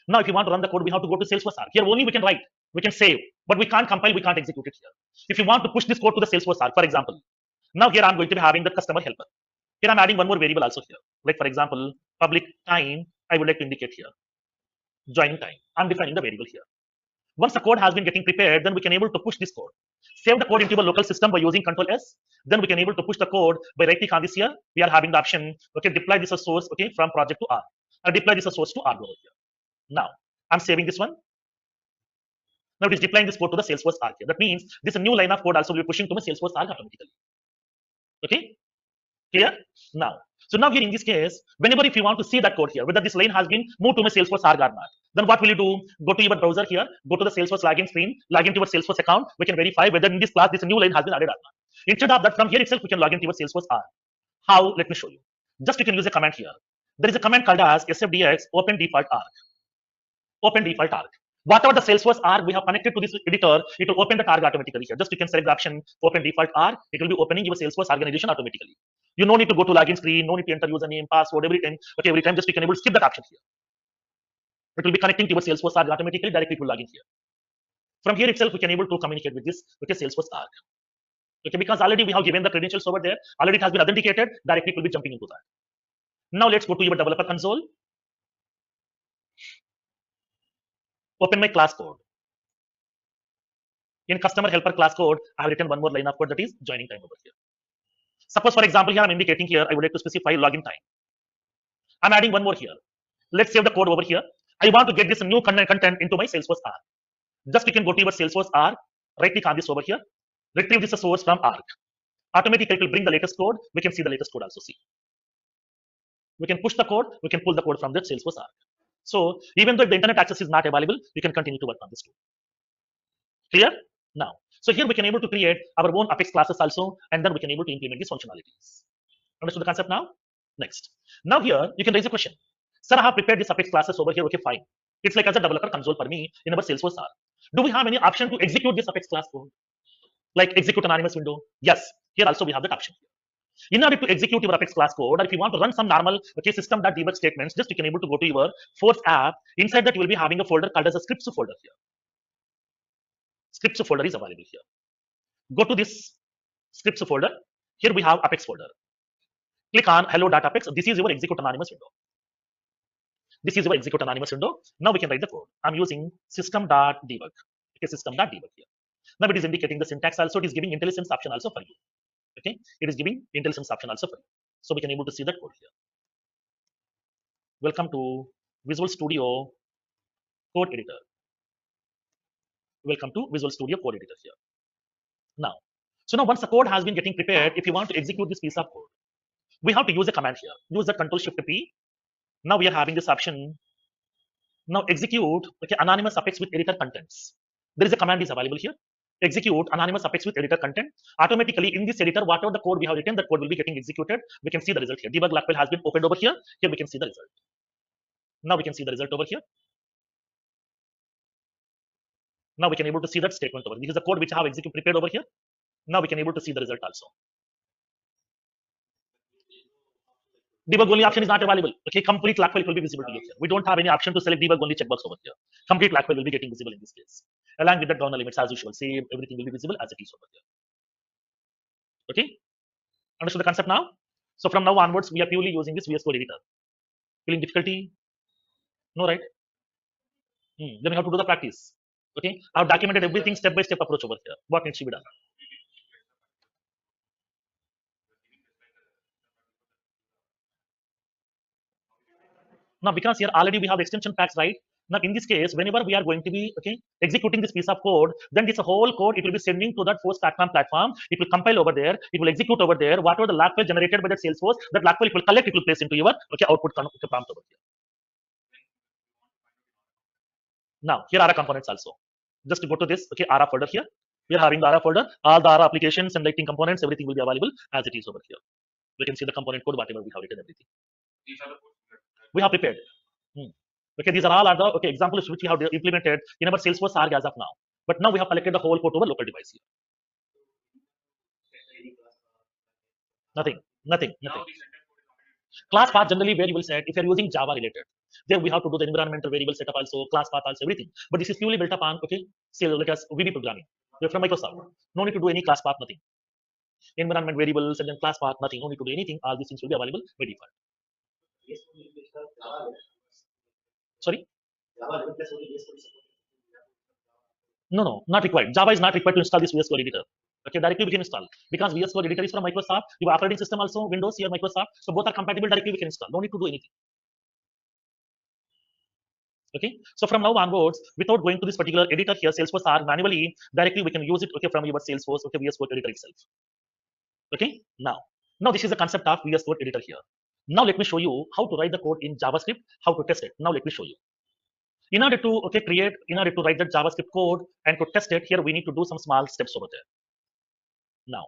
Now, if you want to run the code, we have to go to Salesforce org. Here only we can write, we can save, but we can't compile, we can't execute it here. If you want to push this code to the Salesforce org, for example, now here I'm going to be having the customer helper. Here I'm adding one more variable also here. Like for example, public time, I would like to indicate here. Joining time, I'm defining the variable here. Once the code has been getting prepared, then we can able to push this code. Save the code into the local system by using Control S. Then we can able to push the code by right click on this here. We are having the option, deploy this as source, from project to R. Or deploy this as source to R over here. Now, I'm saving this one. Now it is deploying this code to the Salesforce org here. That means this new line of code also will be pushing to my Salesforce org automatically. Okay, clear? Now, so now here in this case, whenever if you want to see that code here, whether this line has been moved to my Salesforce org or not, then what will you do? Go to your browser here, go to the Salesforce login screen, log into your Salesforce account. We can verify whether in this class this new line has been added or not. Instead of that, from here itself, we can log into your Salesforce org. How? Let me show you. Just you can use a command here. There is a command called as sfdx open default org. Open default org. Whatever the Salesforce org we have connected to this editor, it will open the org automatically here. Just you can select the option open default org. It will be opening your Salesforce organization automatically. You no need to go to login screen, no need to enter username, password every time. Every time just you can able to skip that option here. It will be connecting to your Salesforce org automatically, directly to login here. From here itself, we can able to communicate with this with a Salesforce org. Because already we have given the credentials over there, already it has been authenticated, directly it will be jumping into that. Now let's go to your developer console. Open my class code. In customer helper class code, I have written one more line of code, that is joining time over here. Suppose for example here I'm indicating here I would like to specify login time. I'm adding one more here. Let's save the code over here. I want to get this new content into my Salesforce org. Just you can go to your Salesforce org, Right click on this over here, retrieve this source from arc. Automatically it will bring the latest code. We can see the latest code also. See, we can push the code, we can pull the code from the Salesforce arc. So even though the internet access is not available, we can continue to work on this tool. Clear? Now, so here we can able to create our own Apex classes also, and then we can able to implement these functionalities. Understood the concept now? Next. Now here you can raise a question. Sir, I have prepared this Apex classes over here. Okay, fine. It's like as a developer console for me in our Salesforce arc. Do we have any option to execute this Apex class code? Like execute anonymous window? Yes. Here also we have that option. In order to execute your Apex class code, or if you want to run some normal system.debug statements, just you can able to go to your Force app. Inside that you will be having a folder called as a scripts folder here. Scripts folder is available here. Go to this scripts folder. Here we have Apex folder. Click on hello.apex. This is your execute anonymous window. This is your execute anonymous window. Now we can write the code. I'm using system.debug. Okay, system.debug here. Now it is indicating the syntax also. It is giving IntelliSense option also for you. Okay, it is giving IntelliSense option also for you. So we can able to see that code here. Welcome to Visual Studio Code Editor. Welcome to Visual Studio Code Editor here. Now, so now once the code has been getting prepared, if you want to execute this piece of code, we have to use a command here. Use the Control Shift P. Now we are having this option. Now execute anonymous Apex with editor contents. There is a command is available here. Execute anonymous Apex with editor content. Automatically in this editor, whatever the code we have written, that code will be getting executed. We can see the result here. Debug log file has been opened over here. Here we can see the result. Now we can see the result over here. Now we can able to see that statement over. This is the code which I have executed prepared over here. Now we can able to see the result also. Debug only option is not available. Okay, complete log file will be visible to you here. We don't have any option to select debug only checkbox over here. Complete log file will be getting visible in this case. Along with the down limits as usual. Save everything will be visible as it is over here. Okay, understood the concept now? So from now onwards, we are purely using this VS Code editor. Feeling difficulty? No, right? Then we have to do the practice. Okay, I've documented everything step by step approach over here. What needs to be done? Now, because here already we have extension packs, right? Now, in this case, whenever we are going to be executing this piece of code, then this whole code it will be sending to that Force platform. It will compile over there. It will execute over there. Whatever the log file generated by that Salesforce, that log file it will collect. It will place into your output prompt over here. Now, here are the components also. Just to go to this ARA folder here. We are having the ARA folder. All the ARA applications and lighting components, everything will be available as it is over here. We can see the component code, whatever we have written, everything. We have prepared. Okay, these are all the examples which we have implemented in our Salesforce arc as of now. But now we have collected the whole code over local device here. Nothing. Class path generally where you will set if you are using Java related. There we have to do the environmental variable setup also, class path also, everything. But this is purely built upon say like as VB programming. We're from Microsoft. No need to do any class path, nothing. Environment variables and then class path, nothing. No need to do anything. All these things will be available by default. Sorry? No, not required. Java is not required to install this VS Code editor. Okay, directly we can install because VS Code editor is from Microsoft. Your operating system also Windows here Microsoft, so both are compatible. Directly we can install. No need to do anything. Okay, so from now onwards, without going to this particular editor here, Salesforce arc manually, directly we can use it from your Salesforce VS Code editor itself. Okay, now this is the concept of VS Code editor here. Now let me show you how to write the code in JavaScript, how to test it. Now let me show you. In order to write the JavaScript code and to test it, here we need to do some small steps over there. Now,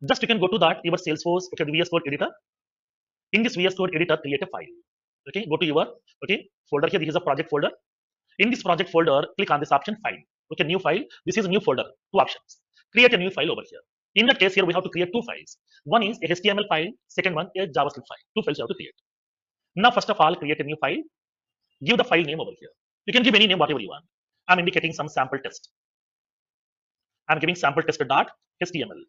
just you can go to that your Salesforce VS Code editor. In this VS Code editor, create a file. Okay, go to your folder here. This is a project folder. In this project folder, click on this option file. Okay, new file. This is a new folder. Two options. Create a new file over here. In that case, here we have to create two files. One is a HTML file. Second one a JavaScript file. Two files you have to create. Now, first of all, create a new file. Give the file name over here. You can give any name, whatever you want. I'm indicating some sample test. I'm giving sample test.html.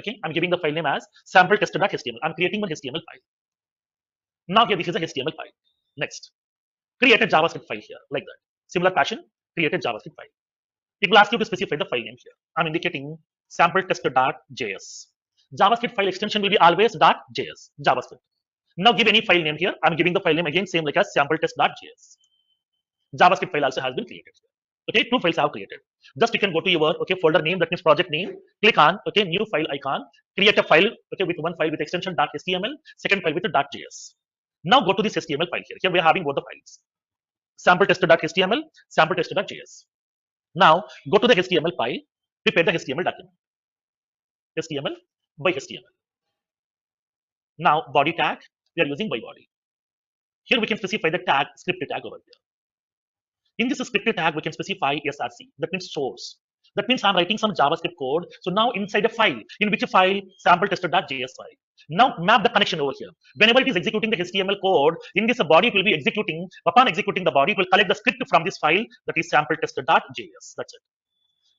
Okay, I'm giving the file name as sample test.html. I'm creating one HTML file. Now here this is a HTML file. Next, create a JavaScript file here like that. Similar fashion, create a JavaScript file. It will ask you to specify the file name here. I'm indicating sample test.js. JavaScript file extension will be always .js, JavaScript. Now give any file name here. I'm giving the file name again, same like as sample test.js. JavaScript file also has been created here. Okay, two files I have created. Just you can go to your folder name, that means project name, click on new file icon, create a file with one file with extension .html, second file with .js. Now go to this HTML file here. Here we are having both the files, sample tester.html, sample tester.js. Now go to the HTML file, prepare the HTML document, HTML by HTML. Now body tag, we are using by body. Here we can specify the tag, script tag over here. In this script tag, we can specify SRC, that means source. That means I'm writing some JavaScript code. So now inside a file, in which file, sample tester.js file. Now map the connection over here. Whenever it is executing the HTML code, in this body it will be executing, upon executing the body, it will collect the script from this file, that is sample tester.js. That's it.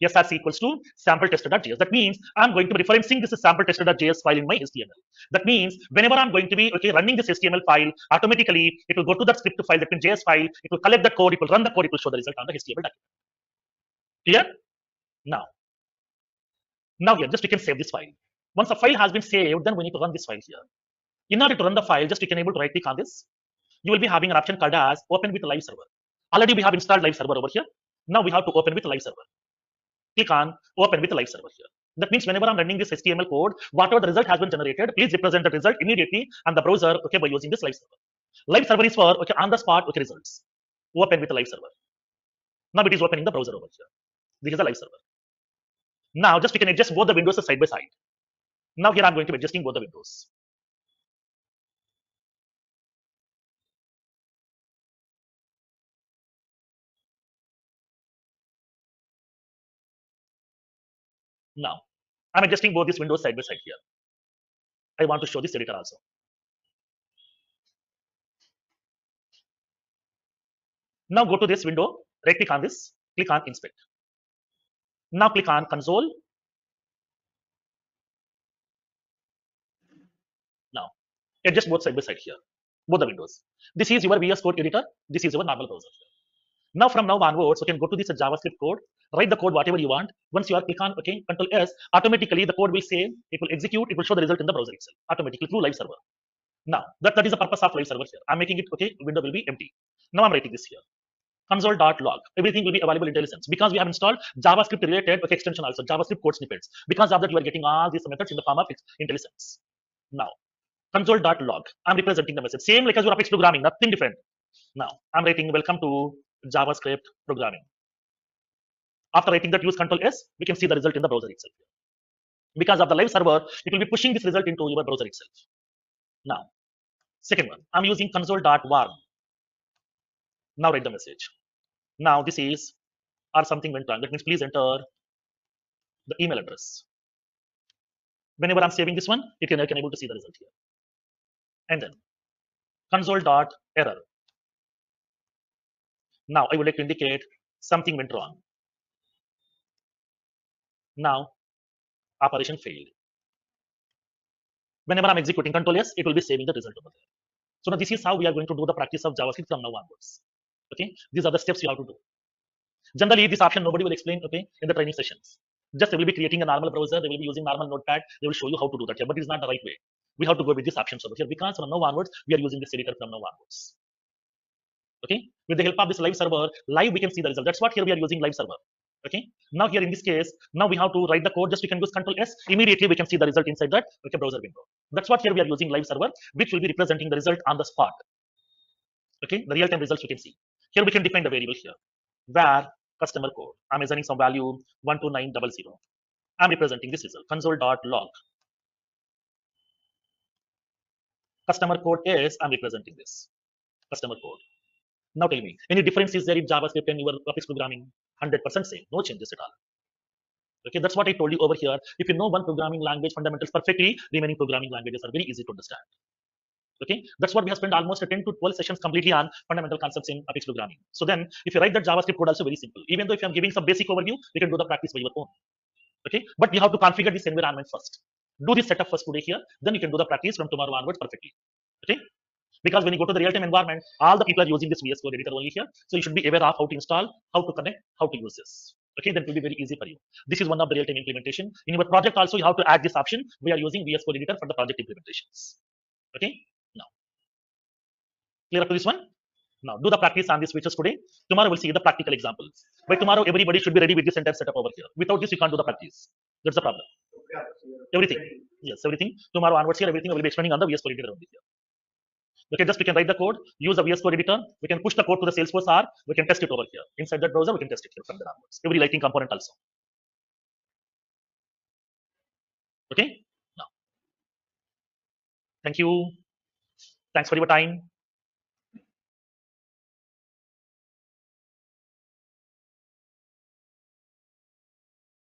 SRC equals to sample tester.js. That means I'm going to be referencing this sample tester.js file in my HTML. That means whenever I'm going to be running this HTML file, automatically it will go to that script file, that means JS file, it will collect the code, it will run the code, it will show the result on the HTML document. Clear? Now here, just we can save this file. Once a file has been saved, then we need to run this file here. In order to run the file, just you can able to right click on this. You will be having an option called as open with live server. Already we have installed live server over here. Now we have to open with live server. Click on open with live server here. That means whenever I'm running this HTML code, whatever the result has been generated, please represent the result immediately on the browser by using this live server. Live server is for on the spot results. Open with the live server. Now it is opening the browser over here. This is the live server. Now just we can adjust both the windows side by side. Now here I'm going to be adjusting both the windows. Now I'm adjusting both these windows side by side here. I want to show this editor also. Now go to this window, right click on this, click on inspect. Now click on console. Now adjust both side by side here, both the windows. This is your VS Code editor. This is your normal browser. Now from now onwards, you can go to this JavaScript code, write the code whatever you want. Once you are click on Control S, automatically the code will save, it will execute, it will show the result in the browser itself automatically through live server. Now that is the purpose of live server here. I'm making it window will be empty. Now I'm writing this here. Console.log. Everything will be available in IntelliSense because we have installed JavaScript related extension also, JavaScript code snippets. Because of that, you are getting all these methods in the form of IntelliSense. Now, console.log. I'm representing the message. Same like as your Apex programming, nothing different. Now, I'm writing welcome to JavaScript programming. After writing that, use Control S, we can see the result in the browser itself. Because of the live server, it will be pushing this result into your browser itself. Now, second one, I'm using console.warm. Now write the message. Now this is or something went wrong. That means please enter the email address. Whenever I'm saving this one, I can able to see the result here. And then console.error. Now I would like to indicate something went wrong. Now operation failed. Whenever I'm executing Control S, it will be saving the result over there. So now this is how we are going to do the practice of JavaScript from now onwards. These are the steps you have to do. Generally, this option nobody will explain in the training sessions. Just they will be creating a normal browser, they will be using normal notepad, they will show you how to do that here, but it's not the right way. We have to go with this option over here because from now onwards, we are using this editor from now onwards. With the help of this live server, live we can see the result. That's what here we are using live server. Now here in this case, now we have to write the code, just we can use Control S, immediately we can see the result inside that browser window. That's what here we are using live server, which will be representing the result on the spot. The real-time results we can see. Here we can define the variable here, where customer code. I'm assigning some value 12900. I'm representing this result, console.log. Customer code is, I'm representing this, customer code. Now tell me, any difference is there in JavaScript and your Apex programming? 100% same, no changes at all. That's what I told you over here. If you know one programming language fundamentals perfectly, remaining programming languages are very easy to understand. That's what we have spent almost 10 to 12 sessions completely on fundamental concepts in Apex programming. So then, if you write that JavaScript code, also very simple. Even though if I'm giving some basic overview, you can do the practice by your own. But you have to configure this environment first. Do this setup first today here, then you can do the practice from tomorrow onwards perfectly. Because when you go to the real-time environment, all the people are using this VS Code editor only here. So you should be aware of how to install, how to connect, how to use this. Then it will be very easy for you. This is one of the real-time implementation. In your project also, you have to add this option. We are using VS Code editor for the project implementations. Now, clear up to this one? Now do the practice on these features today. Tomorrow we'll see the practical examples. By tomorrow, everybody should be ready with this entire setup over here. Without this, you can't do the practice. That's the problem. Everything. Yes, everything. Tomorrow onwards here, everything I will be explaining on the VS Code editor only here. Okay, just we can write the code, use the VS Code editor. We can push the code to the Salesforce R. We can test it over here. Inside that browser, we can test it here from there onwards. Every lighting component also. Okay. Now, thank you. Thanks for your time.